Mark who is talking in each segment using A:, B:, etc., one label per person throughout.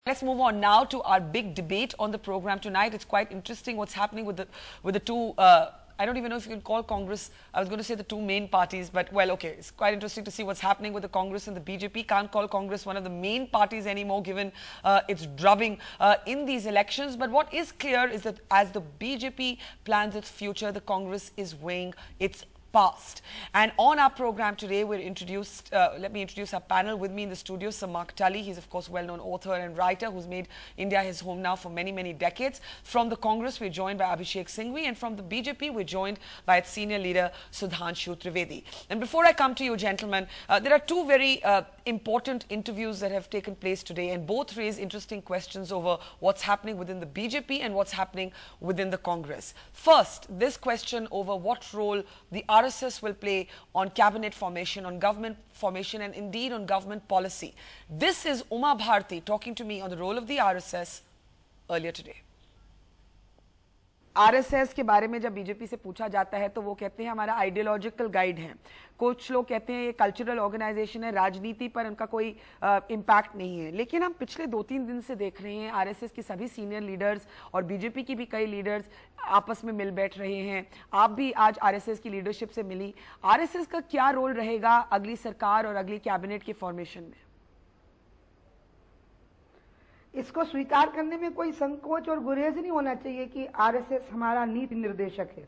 A: Let's move on now to our big debate on the program tonight. It's quite interesting what's happening with the two. I don't even know if you can call Congress. I was going to say the two main parties, but well, okay. It's quite interesting to see what's happening with the Congress and the BJP. Can't call Congress one of the main parties anymore, given its drubbing in these elections. But what is clear is that as the BJP plans its future, the Congress is weighing its past. And on our program today, we're introduced, let me introduce our panel. With me in the studio, Sir Mark Tully. He's of course well-known author and writer who's made India his home now for many, many decades. From the Congress, we're joined by Abhishek Singhvi, and from the BJP, we're joined by its senior leader, Sudhanshu Trivedi. And before I come to you, gentlemen, there are two very important interviews that have taken place today, and both raise interesting questions over what's happening within the BJP and what's happening within the Congress. First, this question over what role the RSS will play on cabinet formation, on government formation, and indeed on government policy. This is Uma Bharti talking to me on the role of the RSS earlier today. RSS के बारे में जब BJP से पूछा जाता है तो वो कहते हैं हमारा आइडियोलॉजिकल गाइड है। कुछ लोग कहते हैं ये कल्चरल ऑर्गेनाइजेशन है, राजनीति पर उनका कोई इम्पैक्ट नहीं है। लेकिन हम पिछले 2-3 दिन से देख रहे हैं आरएसएस की सभी सीनियर लीडर्स और बीजेपी की भी कई लीडर्स आपस में मिल बैठ रहे हैं। आप भी आज आरएसएस की लीडरशिप से मिली। आरएसएस का क्या रोल रहेगा अगली सरकार और अगली कैबिनेट के फॉर्मेशन में?
B: इसको स्वीकार करने में कोई संकोच और गुरेज नहीं होना चाहिए कि आरएसएस हमारा नीति निर्देशक है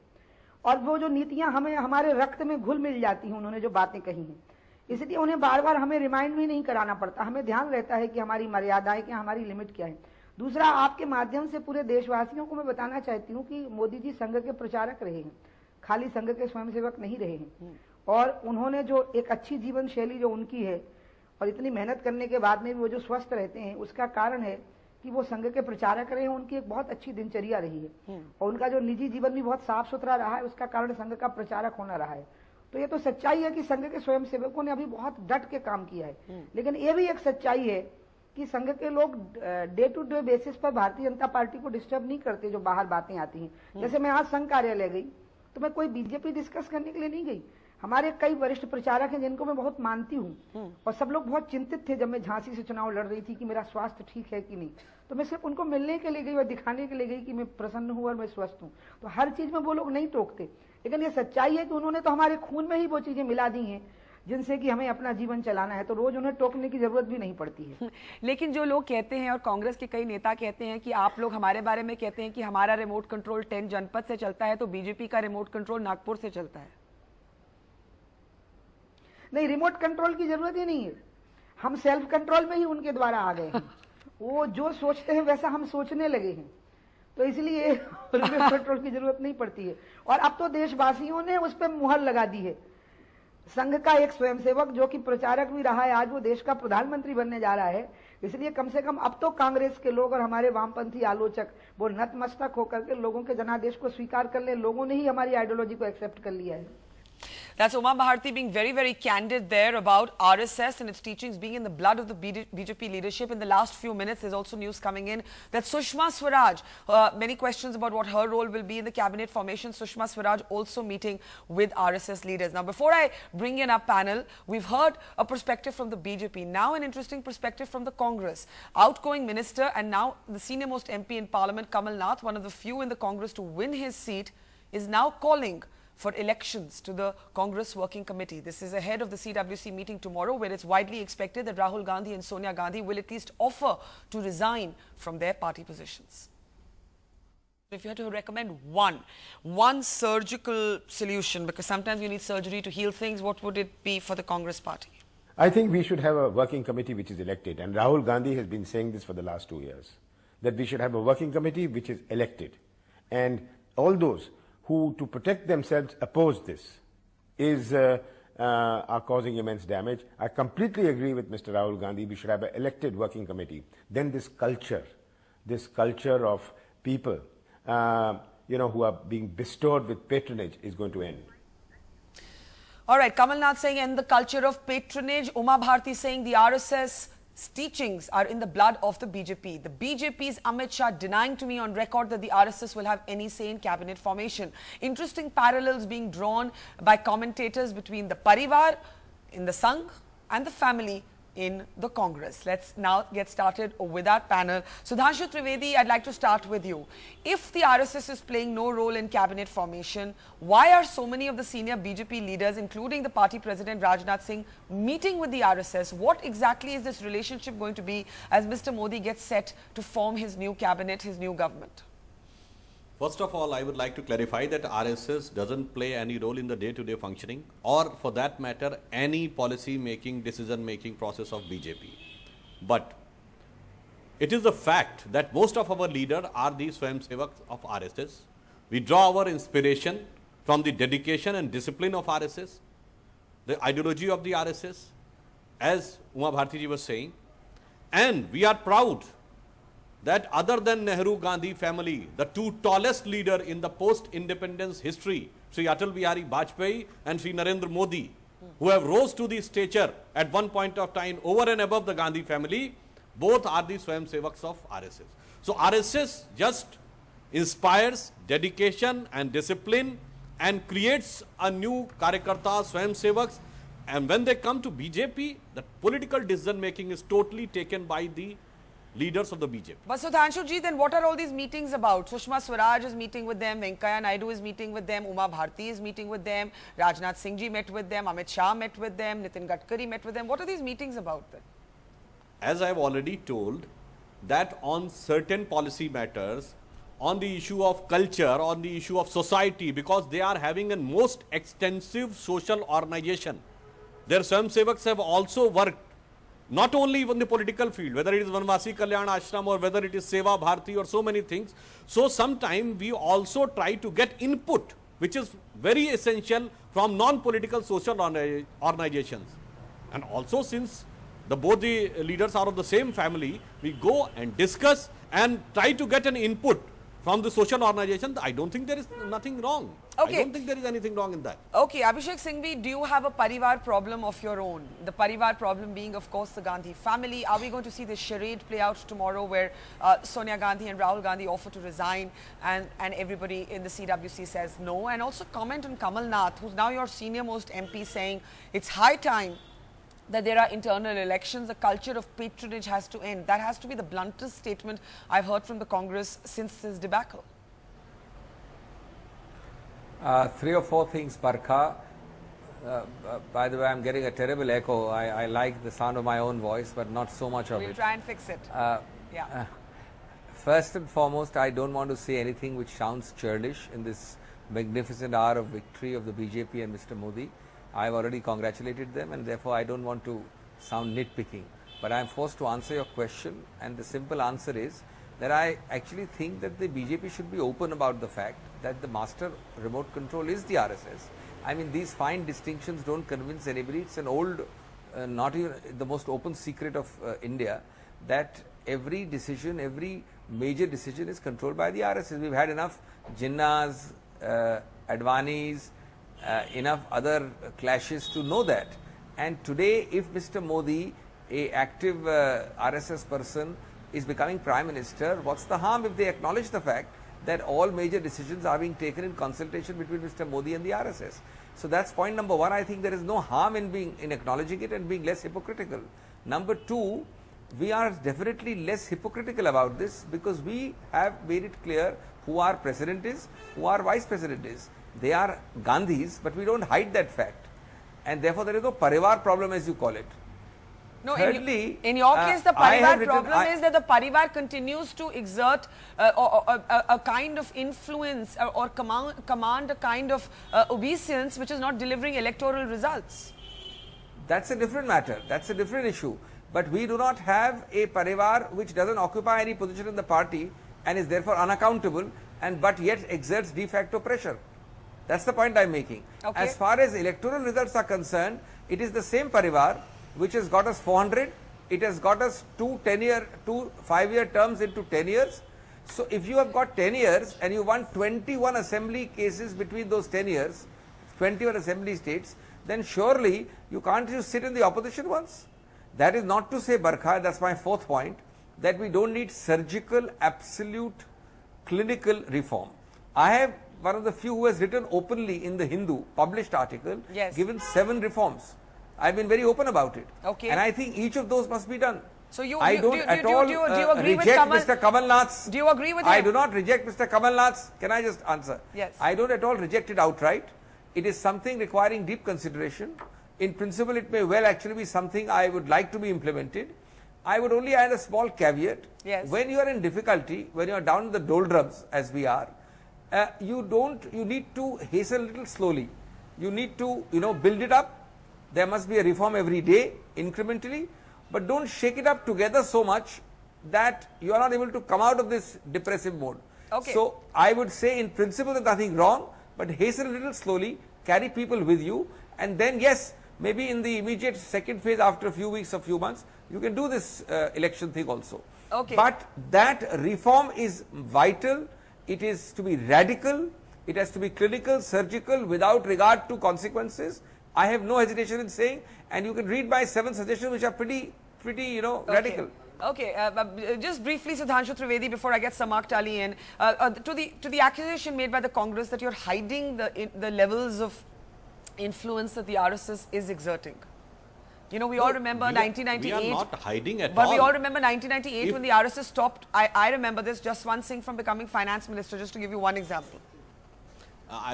B: और वो जो नीतियां हमें हमारे रक्त में घुल मिल जाती हैं, उन्होंने जो बातें कही हैं, इसलिए उन्हें बार बार हमें रिमाइंड भी नहीं कराना पड़ता। हमें ध्यान रहता है कि हमारी मर्यादाएं क्या, हमारी लिमिट क्या है। दूसरा, आपके माध्यम से पूरे देशवासियों को मैं बताना चाहती हूँ कि मोदी जी संघ के प्रचारक रहे हैं, खाली संघ के स्वयंसेवक नहीं रहे हैं। और उन्होंने जो एक अच्छी जीवन शैली जो उनकी है और इतनी मेहनत करने के बाद में भी वो जो स्वस्थ रहते हैं, उसका कारण है कि वो संघ के प्रचारक रहे हैं। उनकी एक बहुत अच्छी दिनचर्या रही है और उनका जो निजी जीवन भी बहुत साफ सुथरा रहा है, उसका कारण संघ का प्रचारक होना रहा है। तो ये तो सच्चाई है कि संघ के स्वयंसेवकों ने अभी बहुत डट के काम किया है। लेकिन ये भी एक सच्चाई है कि संघ के लोग डे टू डे बेसिस पर भारतीय जनता पार्टी को डिस्टर्ब नहीं करते। जो बाहर बातें आती हैं, जैसे मैं आज संघ कार्यालय गई तो मैं कोई बीजेपी डिस्कस करने के लिए नहीं गई। हमारे कई वरिष्ठ प्रचारक हैं जिनको मैं बहुत मानती हूँ और सब लोग बहुत चिंतित थे जब मैं झांसी से चुनाव लड़ रही थी कि मेरा स्वास्थ्य ठीक है कि नहीं। तो मैं सिर्फ उनको मिलने के लिए गई और दिखाने के लिए गई कि मैं प्रसन्न हूँ और मैं स्वस्थ हूँ। तो हर चीज में वो लोग नहीं टोकते, लेकिन ये सच्चाई है कि उन्होंने तो हमारे खून में ही वो चीजें मिला दी हैं जिनसे कि हमें अपना जीवन चलाना है। तो रोज उन्हें टोकने की जरूरत भी नहीं पड़ती है।
A: लेकिन जो लोग कहते हैं और कांग्रेस के कई नेता कहते हैं कि आप लोग हमारे बारे में कहते हैं कि हमारा रिमोट कंट्रोल 10 जनपथ से चलता है, तो बीजेपी का रिमोट कंट्रोल नागपुर से चलता है।
B: नहीं, रिमोट कंट्रोल की जरूरत ही नहीं है। हम सेल्फ कंट्रोल में ही उनके द्वारा आ गए हैं। वो जो सोचते हैं वैसा हम सोचने लगे हैं, तो इसलिए रिमोट कंट्रोल की जरूरत नहीं पड़ती है। और अब तो देशवासियों ने उस पर मुहर लगा दी है। संघ का एक स्वयंसेवक जो कि प्रचारक भी रहा है, आज वो देश का प्रधानमंत्री बनने जा रहा है। इसलिए कम से कम अब तो कांग्रेस के लोग और हमारे वामपंथी आलोचक वो नतमस्तक होकर के लोगों के जनादेश को स्वीकार कर ले। लोगों ने ही हमारी आइडियोलॉजी को एक्सेप्ट कर लिया है।
A: That's Uma Bharti being very, very candid there about RSS and its teachings being in the blood of the BJP leadership. In the last few minutes, there's also news coming in that Sushma Swaraj, many questions about what her role will be in the cabinet formation. Sushma Swaraj also meeting with RSS leaders. Now, before I bring in our panel, we've heard a perspective from the BJP. Now, an interesting perspective from the Congress. Outgoing minister and now the senior most MP in Parliament, Kamal Nath, one of the few in the Congress to win his seat, is now calling for elections to the Congress Working Committee. This is ahead of the CWC meeting tomorrow, where it's widely expected that Rahul Gandhi and Sonia Gandhi will at least offer to resign from their party positions. If you had to recommend one surgical solution, because sometimes you need surgery to heal things, what would it be for the Congress party?
C: I think we should have a working committee which is elected, and Rahul Gandhi has been saying this for the last 2 years, that we should have a working committee which is elected, and all those who, to protect themselves, oppose this, are causing immense damage. I completely agree with Mr. Rahul Gandhi. We should have an elected working committee. Then this culture of people, who are being bestowed with patronage is going to end.
A: All right, Kamal Nath saying end the culture of patronage. Uma Bharti saying the RSS teachings are in the blood of the BJP. The BJP's Amit Shah denying to me on record that the RSS will have any say in cabinet formation. Interesting parallels being drawn by commentators between the Parivaar in the Sangh and the family in the Congress. Let's now get started with our panel. Sudhanshu Trivedi, I'd like to start with you. If the RSS is playing no role in cabinet formation, why are so many of the senior BJP leaders, including the party president Rajnath Singh, meeting with the RSS? What exactly is this relationship going to be as Mr. Modi gets set to form his new cabinet, his new government?
D: First of all, I would like to clarify that RSS doesn't play any role in the day-to-day functioning or, for that matter, any policy-making, decision-making process of BJP. But it is a fact that most of our leaders are the Swayamsevaks of RSS. We draw our inspiration from the dedication and discipline of RSS, the ideology of the RSS, as Uma Bharti ji was saying, and we are proud that other than Nehru Gandhi family, the two tallest leaders in the post-independence history, Sri Atal Bihari Vajpayee and Sri Narendra Modi, who have rose to the stature at one point of time over and above the Gandhi family, both are the Swayamsevaks of RSS. So RSS just inspires dedication and discipline and creates a new Karyakarta, Swayamsevaks, and when they come to BJP, the political decision making is totally taken by the leaders of the BJP.
A: But Sudhanshu ji, then what are all these meetings about? Sushma Swaraj is meeting with them, Venkaiah Naidu is meeting with them, Uma Bharti is meeting with them, Rajnath Singh ji met with them, Amit Shah met with them, Nitin Gadkari met with them. What are these meetings about then?
D: As I have already told, that on certain policy matters, on the issue of culture, on the issue of society, because they are having a most extensive social organization. Their Swayamsevaks have also worked not only in the political field, whether it is Vanvasi Kalyan Ashram or whether it is Seva Bharti or so many things. So sometimes we also try to get input, which is very essential from non-political social organizations. And also since both the leaders are of the same family, we go and discuss and try to get an input from the social organization. I don't think there is nothing wrong.
A: Okay.
D: I don't think there is anything wrong in that.
A: Okay, Abhishek Singhvi, do you have a Parivaar problem of your own? The Parivaar problem being, of course, the Gandhi family. Are we going to see this charade play out tomorrow where Sonia Gandhi and Rahul Gandhi offer to resign and everybody in the CWC says no? And also comment on Kamal Nath, who's now your senior most MP, saying it's high time that there are internal elections, the culture of patronage has to end. That has to be the bluntest statement I've heard from the Congress since this debacle.
E: 3 or 4 things, Barkha. By the way, I'm getting a terrible echo. I like the sound of my own voice, but not so much of it.
A: We'll try and fix it.
E: First and foremost, I don't want to say anything which sounds churlish in this magnificent hour of victory of the BJP and Mr. Modi. I've already congratulated them and therefore I don't want to sound nitpicking. But I'm forced to answer your question, and the simple answer is that I actually think that the BJP should be open about the fact that the master remote control is the RSS. I mean, these fine distinctions don't convince anybody. It's an old, not even the most open secret of India, that every decision, every major decision is controlled by the RSS. We've had enough Jinnahs, Advanis, enough other clashes to know that. And today, if Mr. Modi, a active RSS person, is becoming Prime Minister, what's the harm if they acknowledge the fact that all major decisions are being taken in consultation between Mr. Modi and the RSS? So that's point number one. I think there is no harm in acknowledging it and being less hypocritical. Number two, we are definitely less hypocritical about this because we have made it clear who our president is, who our vice president is. They are Gandhis, but we don't hide that fact. And therefore, there is no Parivaar problem, as you call it.
A: No,
E: thirdly,
A: in your case, the Parivaar problem is that the Parivaar continues to exert a kind of influence or command a kind of obeisance which is not delivering electoral results.
E: That's a different matter. That's a different issue. But we do not have a Parivaar which doesn't occupy any position in the party and is therefore unaccountable, but yet exerts de facto pressure. That's the point I'm making.
A: Okay.
E: As far as electoral results are concerned, it is the same Parivaar which has got us 400, it has got us two 5-year terms into 10 years. So if you have got 10 years and you won 21 assembly cases between those 10 years, 21 assembly states, then surely you can't just sit in the opposition once. That is not to say, Barkha, that's my fourth point, that we don't need surgical, absolute, clinical reform. I have one of the few who has written openly in the Hindu published article,
A: yes,
E: given 7 reforms. I've been very open about it.
A: Okay.
E: And I think each of those must be done.
A: So you,
E: I don't at all
A: agree with
E: reject Mr. Kamal Nath's.
A: Do you agree with him?
E: I do not reject Mr. Kamal Nath's. Can I just answer?
A: Yes.
E: I don't at all reject it outright. It is something requiring deep consideration. In principle, it may well actually be something I would like to be implemented. I would only add a small caveat.
A: Yes.
E: When you are in difficulty, when you are down in the doldrums as we are, you need to hasten a little slowly. You need to, build it up. There must be a reform every day, incrementally. But don't shake it up together so much that you are not able to come out of this depressive mode.
A: Okay.
E: So I would say in principle there's nothing wrong, but hasten a little slowly, carry people with you, and then yes, maybe in the immediate second phase after a few weeks or few months, you can do this election thing also.
A: Okay.
E: But that reform is vital, it is to be radical, it has to be clinical, surgical, without regard to consequences. I have no hesitation in saying, and you can read my 7 suggestions which are pretty radical.
A: Okay, just briefly, Sudhanshu Trivedi, before I get Samak Tali in, to the accusation made by the Congress that you're hiding the levels of influence that the RSS is exerting. We all remember 1998.
D: We are not hiding at all.
A: But we all remember 1998 when the RSS stopped. I remember this, Jaswant Singh from becoming finance minister, just to give you one example.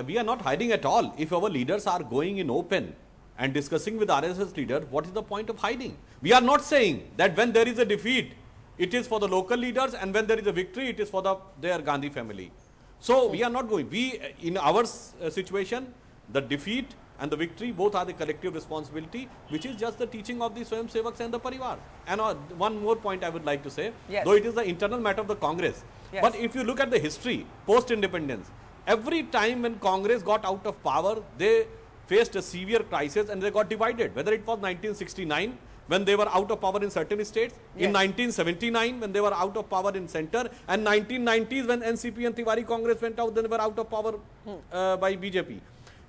D: We are not hiding at all. If our leaders are going in open and discussing with RSS leaders, what is the point of hiding? We are not saying that when there is a defeat, it is for the local leaders, and when there is a victory, it is for their Gandhi family. So we are not going. In our situation, the defeat and the victory both are the collective responsibility, which is just the teaching of the Swayam Sevaks and the Parivaar. And one more point I would like to say,
A: yes,
D: though it is the internal matter of the Congress,
A: yes,
D: but if you look at the history, post-independence, every time when Congress got out of power, they faced a severe crisis and they got divided. Whether it was 1969, when they were out of power in certain states, yes, in 1979, when they were out of power in center, and 1990s when NCP and Tiwari Congress went out, then they were out of power by BJP.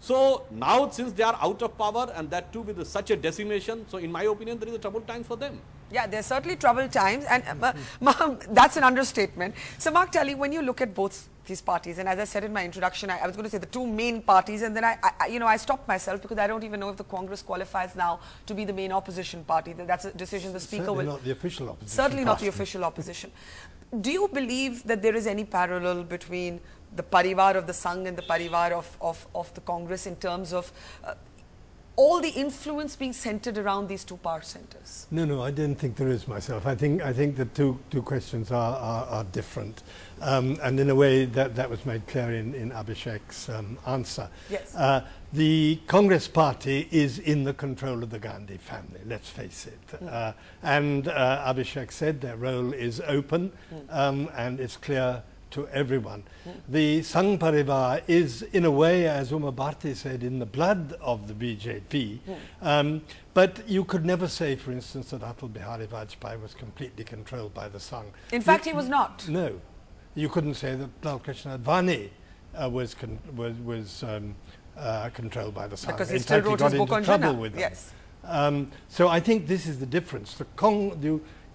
D: So now, since they are out of power, and that too with such a decimation, so in my opinion, there is a troubled time for them.
A: Yeah, there's certainly troubled times, and that's an understatement. So, Mark Tully, when you look at both these parties, and as I said in my introduction, I was going to say the 2 main parties, and then I stopped myself because I don't even know if the Congress qualifies now to be the main opposition party. That's a decision the Speaker will.
F: Certainly not the official opposition.
A: Certainly not the official opposition. Do you believe that there is any parallel between the Parivaar of the Sangh and the Parivaar of the Congress in terms of all the influence being centered around these 2 power centers?
F: No, I don't think there is myself. I think the two questions are different, and in a way that was made clear in Abhishek's answer.
A: Yes.
F: The Congress party is in the control of the Gandhi family, let's face it. And Abhishek said their role is open, and it's clear to everyone. The Sangh Parivaar is, in a way, as Uma Bharti said, in the blood of the BJP. But you could never say, for instance, that Atal Bihari Vajpayee was completely controlled by the Sangh.
A: In fact, he was not.
F: No. You couldn't say that Lal Krishna Advani was controlled by the Sangh.
A: Because he still wrote his book on Jinnah. Yes.
F: So I think this is the difference.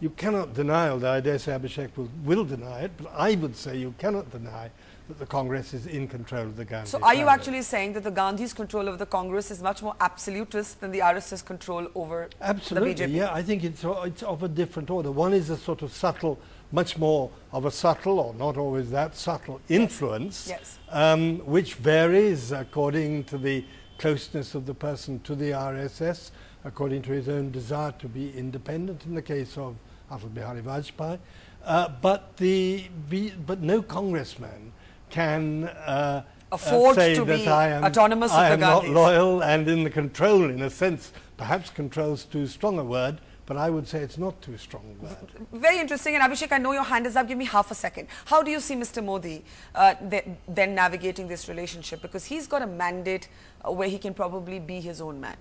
F: You cannot deny, although I dare say Abhishek will deny it, but I would say you cannot deny that the Congress is in control of the Gandhi family.
A: So are you actually saying that the Gandhi's control over the Congress is much more absolutist than the RSS control over the BJP?
F: Yeah, I think it's of a different order. One is a sort of subtle, much more of a subtle, or not always that subtle, influence,
A: yes,
F: which varies according to the closeness of the person to the RSS, according to his own desire to be independent in the case of Atal Bihari Vajpayee. But no congressman can
A: afford
F: say
A: to
F: that
A: be
F: I am
A: autonomous of the
F: I am not
A: Gandhis.
F: loyal and in the control, in a sense. Perhaps control is too strong a word, but I would say it's not too strong a word.
A: Very interesting. And Abhishek, I know your hand is up. Give me half a second. How do you see Mr. Modi then navigating this relationship? Because he's got a mandate where he can probably be his own man.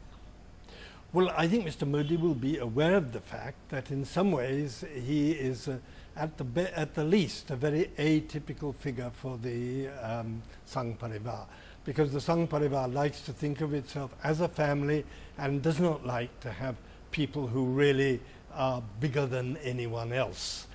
F: Well, I think Mr. Modi will be aware of the fact that in some ways he is at the least a very atypical figure for the Sangh Parivaar, because the Sangh Parivaar likes to think of itself as a family and does not like to have people who really are bigger than anyone else,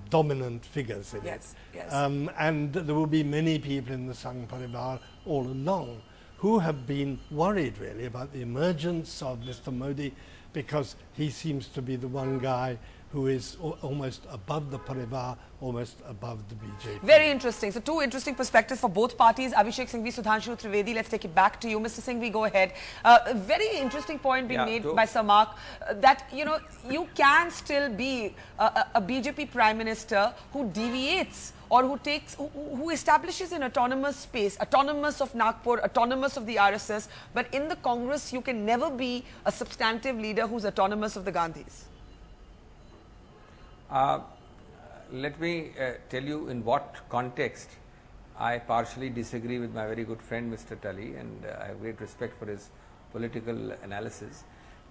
F: dominant figures in it.
A: Yes.
F: And there will be many people in the Sangh Parivaar all along who have been worried really about the emergence of Mr. Modi, because he seems to be the one guy who is almost above the Parivaar, almost above the BJP.
A: Very interesting. So two interesting perspectives for both parties. Abhishek Singhvi, Sudhanshu Trivedi, let's take it back to you. Mr. Singhvi, go ahead. A very interesting point being made by Sir Mark, that, you know, you can still be a BJP Prime Minister who deviates or who establishes an autonomous space, autonomous of Nagpur, autonomous of the RSS, but in the Congress you can never be a substantive leader who's autonomous of the Gandhis.
E: Let me tell you in what context I partially disagree with my very good friend Mr. Tully, and I have great respect for his political analysis,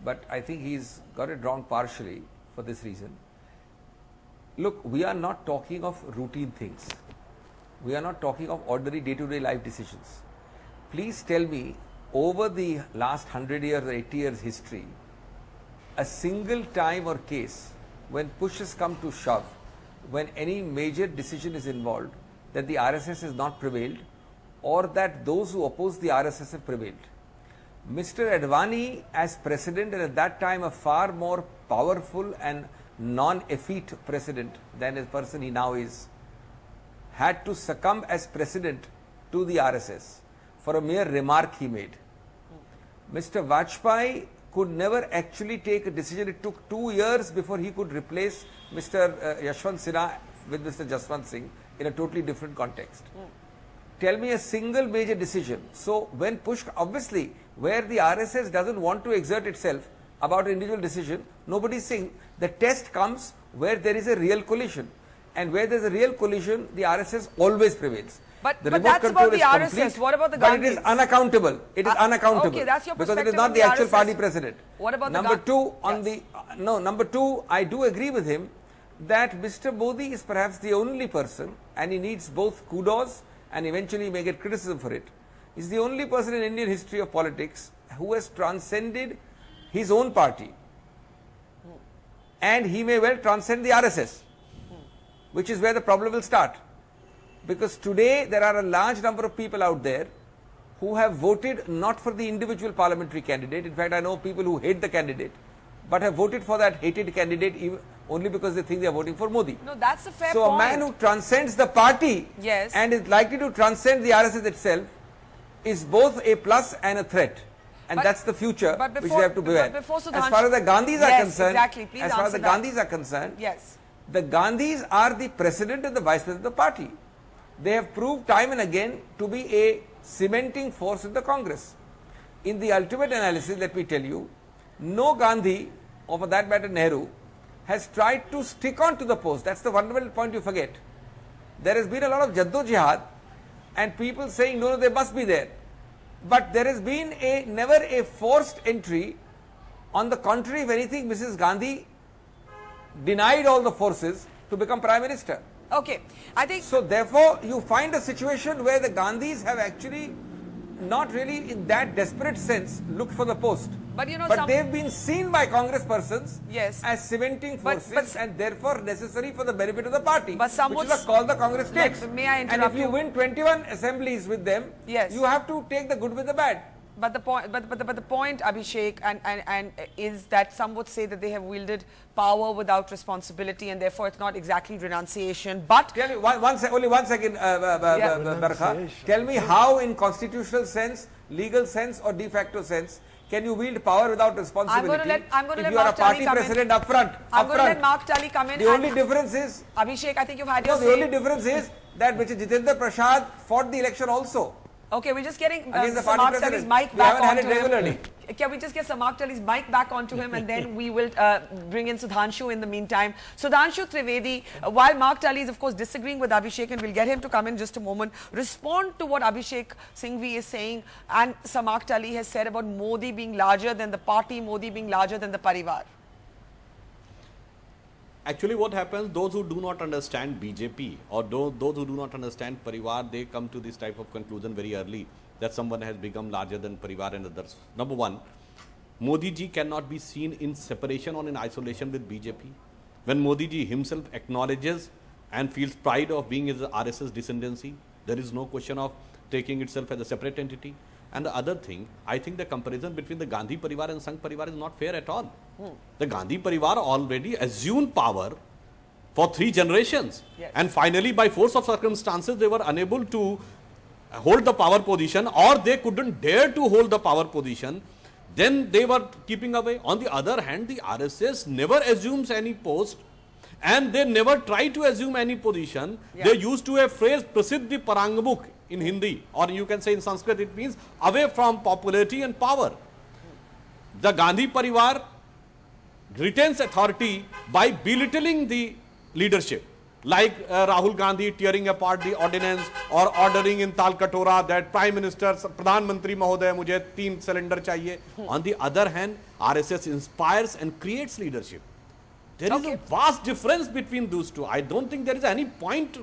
E: but I think he's got it wrong partially for this reason. Look, we are not talking of routine things. We are not talking of ordinary day-to-day life decisions. Please tell me, over the last 100 years or 80 years history, a single time or case when push has come to shove, when any major decision is involved, that the RSS has not prevailed, or that those who oppose the RSS have prevailed. Mr. Advani, as president, and at that time a far more powerful and non-effete president than the person he now is, had to succumb as president to the RSS for a mere remark he made. Mr. Vajpayee could never actually take a decision. It took 2 years before he could replace Mr. Yashwant Sinha with Mr. Jaswant Singh in a totally different context. Tell me a single major decision. So when push, obviously, where the RSS doesn't want to exert itself about an individual decision, nobody is saying. The test comes where there is a real collision, and where there is a real collision, the RSS always prevails.
A: But that's about the RSS. Complete, what about the Gandhis?
E: But it is unaccountable. It is unaccountable.
A: Okay, that's your perspective.
E: Because it is not the actual party president.
A: What about
E: number two? Number two, I do agree with him that Mr. Modi is perhaps the only person, and he needs both kudos and eventually may get criticism for it. He's the only person in Indian history of politics who has transcended his own party, and he may well transcend the RSS, which is where the problem will start. Because today there are a large number of people out there who have voted not for the individual parliamentary candidate. In fact, I know people who hate the candidate, but have voted for that hated candidate even only because they think they are voting for Modi.
A: No, that's a fair point.
E: So a man who transcends the party and is likely to transcend the RSS itself is both a plus and a threat. And that's the future which they have to beware. As far as the Gandhis are concerned, as far as the Gandhis are concerned, the Gandhis are the president and the vice president of the party. They have proved time and again to be a cementing force in the Congress. In the ultimate analysis, let me tell you, no Gandhi, or for that matter Nehru, has tried to stick on to the post. That's the fundamental point you forget. There has been a lot of jaddojihad and people saying, no, they must be there. But there has been never a forced entry. On the contrary, if anything, Mrs. Gandhi denied all the forces to become Prime Minister.
A: Okay, I think
E: so. Therefore, you find a situation where the Gandhis have actually not really, in that desperate sense, looked for the post.
A: But you know,
E: they have been seen by Congress persons as cementing forces and therefore necessary for the benefit of the party, which is a call the Congress takes.
A: May I interrupt
E: and if you win 21 assemblies with them, you have to take the good with the bad.
A: But the point, the point, Abhishek, and is that some would say that they have wielded power without responsibility, and therefore it's not exactly renunciation. But
E: tell me only 1 second, Barkha. Tell me how, in constitutional sense, legal sense, or de facto sense, can you wield power without responsibility?
A: I'm going to let
E: you are a party president up front.
A: I'm going to let Mark Tully come in.
E: The only difference is,
A: Abhishek, I think you've had your say.
E: The only difference is that Mr. Jitendra Prasad fought the election also.
A: Okay, we're just getting
E: Sir
A: Mark Tully's mic back onto him. Can we just get Sir Mark Tully's mic back onto him, and then we will bring in Sudhanshu in the meantime. Sudhanshu Trivedi, while Mark Tully is of course disagreeing with Abhishek, and we'll get him to come in just a moment, respond to what Abhishek Singhvi is saying and Sir Mark Tully has said about Modi being larger than the party, Modi being larger than the Parivaar.
D: Actually, what happens, those who do not understand BJP or those who do not understand Parivaar, they come to this type of conclusion very early that someone has become larger than Parivaar and others. Number one, Modi ji cannot be seen in separation or in isolation with BJP. When Modi ji himself acknowledges and feels pride of being his RSS descendancy, there is no question of taking itself as a separate entity. And the other thing, I think the comparison between the Gandhi Parivaar and Sangh Parivaar is not fair at all. The Gandhi Parivaar already assumed power for 3 generations.
A: Yes.
D: And finally, by force of circumstances, they were unable to hold the power position, or they couldn't dare to hold the power position. Then they were keeping away. On the other hand, the RSS never assumes any post, and they never try to assume any position.
A: Yeah.
D: They used to a phrase, Prasiddhi Parangmukh in Hindi, or you can say in Sanskrit, it means away from popularity and power. The Gandhi Parivaar retains authority by belittling the leadership, like Rahul Gandhi tearing apart the ordinance or ordering in Talkatora that Prime Minister, Pradhan Mantri Mahoday, mujhe 3 cylinder chahiye. On the other hand, RSS inspires and creates leadership. There is a vast difference between those two. I don't think there is any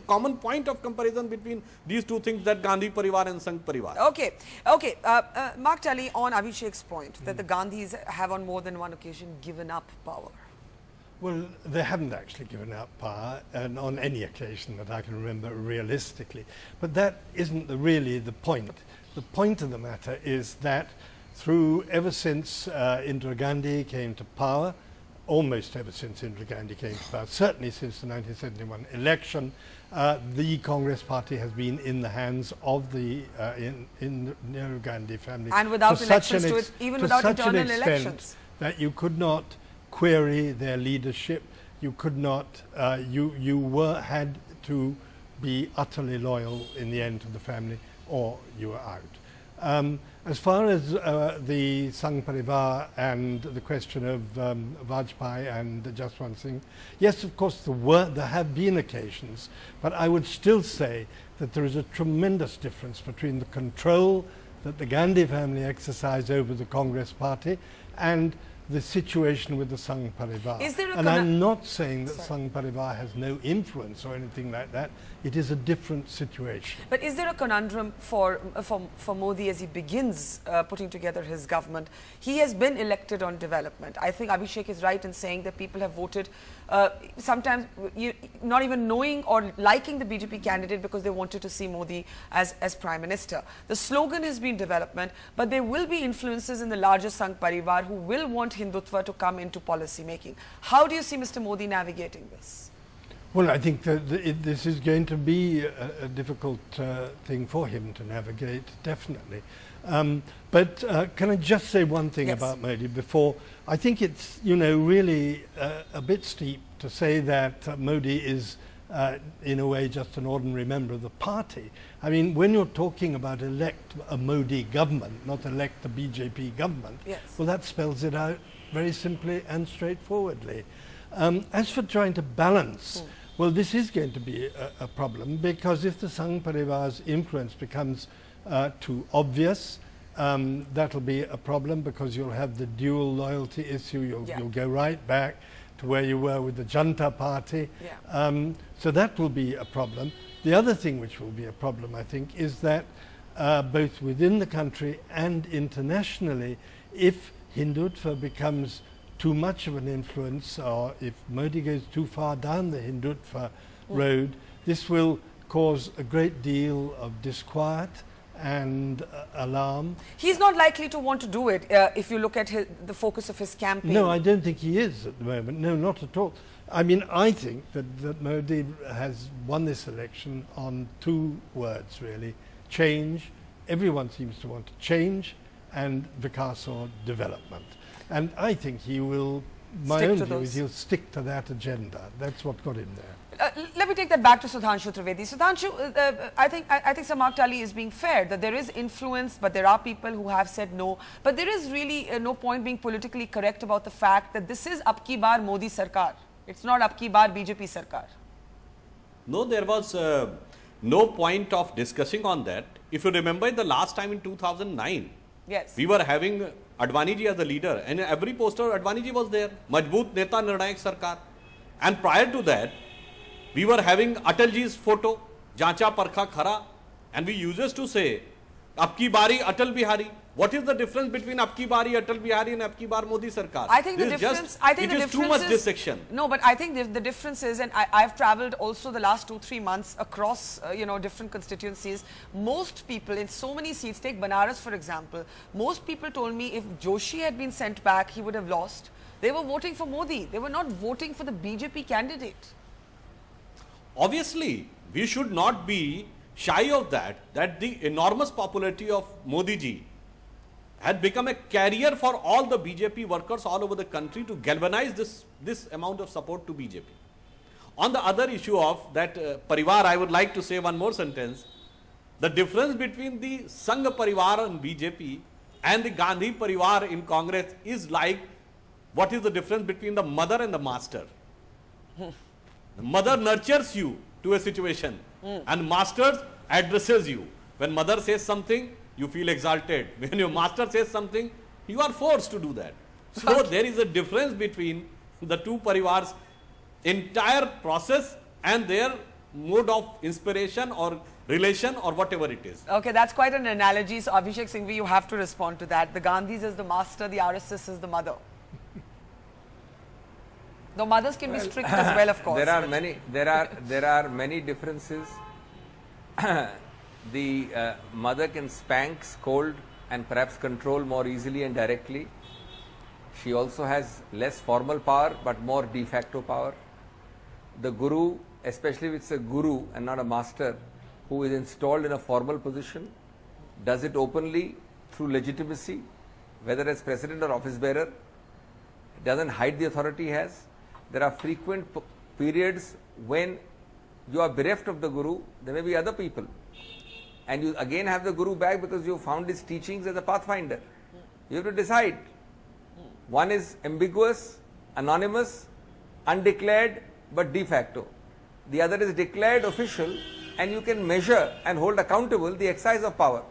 D: common point of comparison between these two things, that Gandhi Parivaar and Sangh Parivaar.
A: Okay. Mark Tully, on Abhishek's point that the Gandhis have on more than one occasion given up power.
F: Well, they haven't actually given up power, and on any occasion that I can remember realistically. But that isn't really the point. The point of the matter is that ever since Indira Gandhi came to power, almost ever since Indira Gandhi came to power, certainly since the 1971 election, the Congress party has been in the hands of the Nehru Gandhi family.
A: And without elections to it, even without internal elections.
F: That you could not query their leadership. You could not, you had to be utterly loyal in the end to the family, or you were out. As far as the Sangh Parivaar and the question of Vajpayee and Jaswant Singh, yes, of course, there have been occasions, but I would still say that there is a tremendous difference between the control that the Gandhi family exercised over the Congress party and the situation with the Sangh Parivaar. And I'm not saying that Sangh Parivaar has no influence or anything like that. It is a different situation.
A: But is there a conundrum for Modi as he begins putting together his government? He has been elected on development. I think Abhishek is right in saying that people have voted sometimes not even knowing or liking the BJP candidate because they wanted to see Modi as Prime Minister. The slogan has been development, but there will be influences in the larger Sangh Parivaar who will want Hindutva to come into policy making. How do you see Mr. Modi navigating this?
F: Well, I think that this is going to be a difficult thing for him to navigate, definitely. But can I just say one thing about Modi before? I think it's, really a bit steep to say that Modi is, in a way, just an ordinary member of the party. I mean, when you're talking about elect a Modi government, not elect a BJP government, well, that spells it out very simply and straightforwardly. As for trying to balance, well, this is going to be a problem, because if the Sangh Parivaar's influence becomes too obvious, that'll be a problem, because you'll have the dual loyalty issue. You'll go right back to where you were with the Janpath party. So that will be a problem. The other thing which will be a problem, I think, is that both within the country and internationally, if Hindutva becomes too much of an influence, or if Modi goes too far down the Hindutva road, this will cause a great deal of disquiet and alarm.
A: He's not likely to want to do it if you look at the focus of his campaign.
F: No, I don't think he is at the moment. No, not at all. I mean, I think that Modi has won this election on 2 words, really. Change. Everyone seems to want to change, and vikas, or development. And I think he will, my own view is he'll stick to that agenda. That's what got him there.
A: Let me take that back to Sudhanshu Trivedi. Sudhanshu, I think Sir Mark Tully is being fair, that there is influence, but there are people who have said no. But there is really no point being politically correct about the fact that this is Abki Baar Modi Sarkar. It's not Abki Baar BJP Sarkar.
D: No, there was no point of discussing on that. If you remember, the last time in 2009, we were having Advani ji as the leader, and in every poster Advani ji was there. Majboot Neta Nirnayak Sarkar. And prior to that, we were having Atal ji's photo, Jancha Parkha Khara, and we used to say, Abki Bari Atal Bihari. What is the difference between Abki Bari Atal Bihari and Abki Bar Modi Sarkar?
A: I think the difference. I think
D: it
A: the
D: is
A: difference
D: too much
A: is,
D: dissection.
A: No, but I think the difference is, and I've travelled also the last 2-3 months across different constituencies. Most people in so many seats, take Banaras for example. Most people told me if Joshi had been sent back, he would have lost. They were voting for Modi. They were not voting for the BJP candidate.
D: Obviously, we should not be shy of that the enormous popularity of Modi ji had become a carrier for all the BJP workers all over the country to galvanize this amount of support to BJP. On the other issue of that Parivaar, I would like to say one more sentence. The difference between the Sangh Parivaar in BJP and the Gandhi Parivaar in Congress is like what is the difference between the mother and the master. The mother nurtures you to a situation and master addresses you. When mother says something, you feel exalted. When your master says something, you are forced to do that. So there is a difference between the two Parivaars' entire process and their mode of inspiration or relation or whatever it is.
A: Okay, that's quite an analogy. So Abhishek Singhvi, you have to respond to that. The Gandhis is the master, the RSS is the mother. Though mothers can be strict as well, of course.
E: There are many differences. The mother can spank, scold and perhaps control more easily and directly. She also has less formal power but more de facto power. The guru, especially if it's a guru and not a master who is installed in a formal position, does it openly through legitimacy, whether as president or office bearer, doesn't hide the authority he has. There are frequent periods when you are bereft of the guru. There may be other people and you again have the guru back because you found his teachings as a pathfinder. You have to decide. One is ambiguous, anonymous, undeclared but de facto. The other is declared official and you can measure and hold accountable the exercise of power.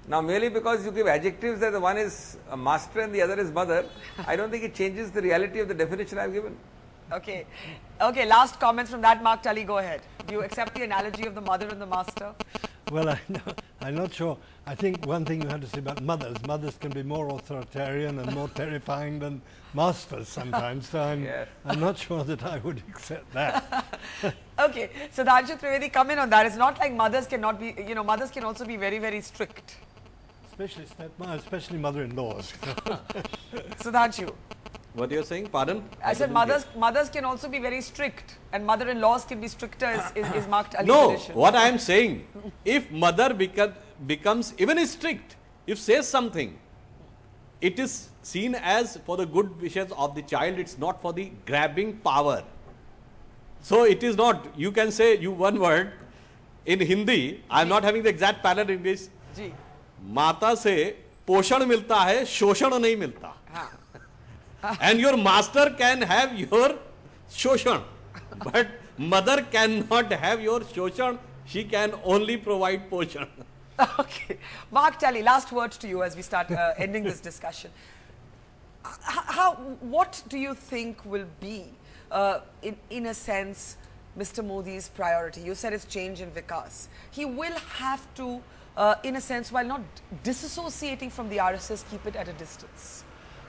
E: Now merely because you give adjectives that the one is a master and the other is mother, I don't think it changes the reality of the definition I have given.
A: Okay. Okay, last comments from that. Mark Tully, go ahead. Do you accept the analogy of the mother and the master?
F: Well, I'm not sure. I think one thing you have to say about mothers, mothers can be more authoritarian and more terrifying than masters sometimes. So I'm not sure that I would accept that.
A: Okay, so Sudhanshu Trivedi, come in on that. It's not like mothers cannot be, mothers can also be very, very strict.
F: Especially mother-in-laws.
A: Sudhanshu.
D: What are you saying? Pardon?
A: I said mothers can also be very strict and mother-in-laws can be stricter is Mark Ali's
D: No,
A: tradition.
D: what I am saying, if mother becomes even strict, if says something, it is seen as for the good wishes of the child, it's not for the grabbing power. So it is not, you can say one word in Hindi, I am not having the exact parallel in English. Mata se poshan milta hai, shoshan nahi milta. And your master can have your shoshan, but mother cannot have your shoshan, she can only provide poshan.
A: Okay. Mark Tully, last words to you as we start ending this discussion. What do you think will be, in a sense, Mr. Modi's priority? You said it's change and Vikas. He will have to, in a sense, while not disassociating from the RSS, keep it at a distance.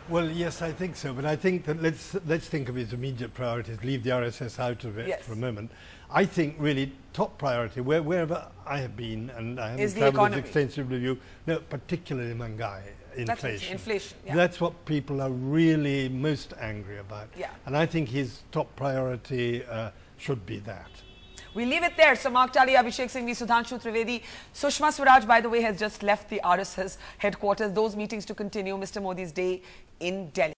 F: Well, yes, I think so. But I think that let's think of his immediate priorities, leave the RSS out of it for a moment. I think really top priority, wherever I have been, and I haven't travelled extensively, particularly Mangai, inflation.
A: Inflation,
F: That's what people are really most angry about. And I think his top priority should be that.
A: We leave it there. So Mark Tully, Abhishek Singhvi, Sudhanshu Trivedi. Sushma Swaraj, by the way, has just left the RSS headquarters. Those meetings to continue Mr. Modi's day in Delhi.